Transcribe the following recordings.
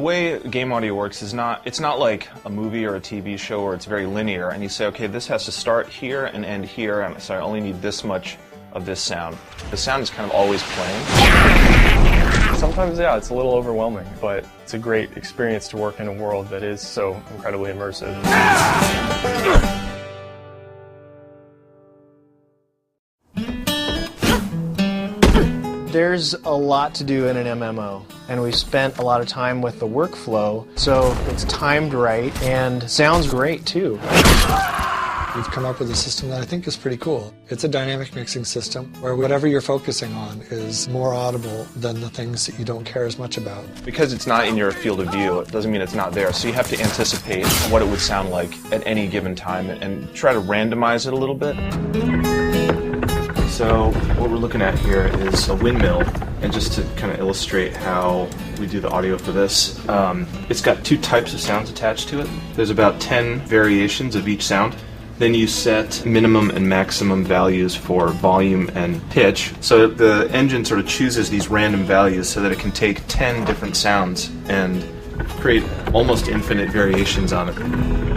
way game audio works is it's not like a movie or a TV show where it's very linear and you say, okay, this has to start here and end here, and so I only need this much of this sound. The sound is kind of always playing. Sometimes, yeah, it's a little overwhelming, but it's a great experience to work in a world that is so incredibly immersive. There's a lot to do in an MMO, and we spent a lot of time with the workflow, so it's timed right and sounds great too. We've come up with a system that I think is pretty cool. It's a dynamic mixing system where whatever you're focusing on is more audible than the things that you don't care as much about. Because it's not in your field of view, it doesn't mean it's not there, so you have to anticipate what it would sound like at any given time and try to randomize it a little bit. So what we're looking at here is a windmill, and just to kind of illustrate how we do the audio for this, it's got two types of sounds attached to it. There's about 10 variations of each sound. Then you set minimum and maximum values for volume and pitch. So the engine sort of chooses these random values so that it can take 10 different sounds and create almost infinite variations on it.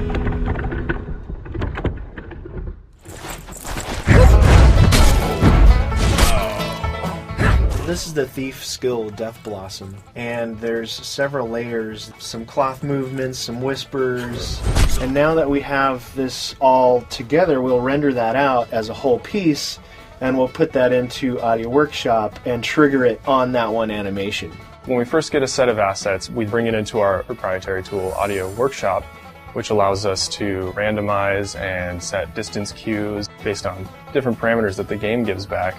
This is the Thief skill Death Blossom, and there's several layers, some cloth movements, some whispers, and now that we have this all together, we'll render that out as a whole piece, and we'll put that into Audio Workshop and trigger it on that one animation. When we first get a set of assets, we bring it into our proprietary tool, Audio Workshop, which allows us to randomize and set distance cues based on different parameters that the game gives back.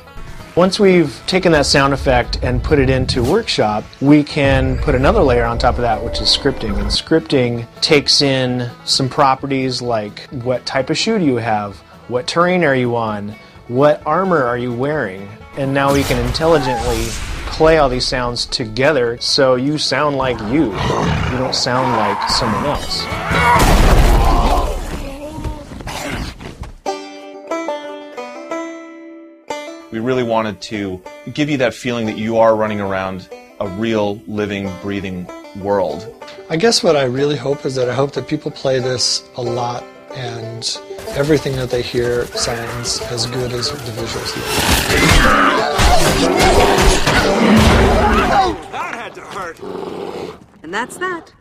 Once we've taken that sound effect and put it into Workshop, we can put another layer on top of that, which is scripting. And scripting takes in some properties like what type of shoe do you have, what terrain are you on, what armor are you wearing, and now we can intelligently play all these sounds together so you sound like you. You don't sound like someone else. We really wanted to give you that feeling that you are running around a real, living, breathing world. I guess what I really hope is that I hope that people play this a lot and everything that they hear sounds as good as the visuals do. That had to hurt. And that's that.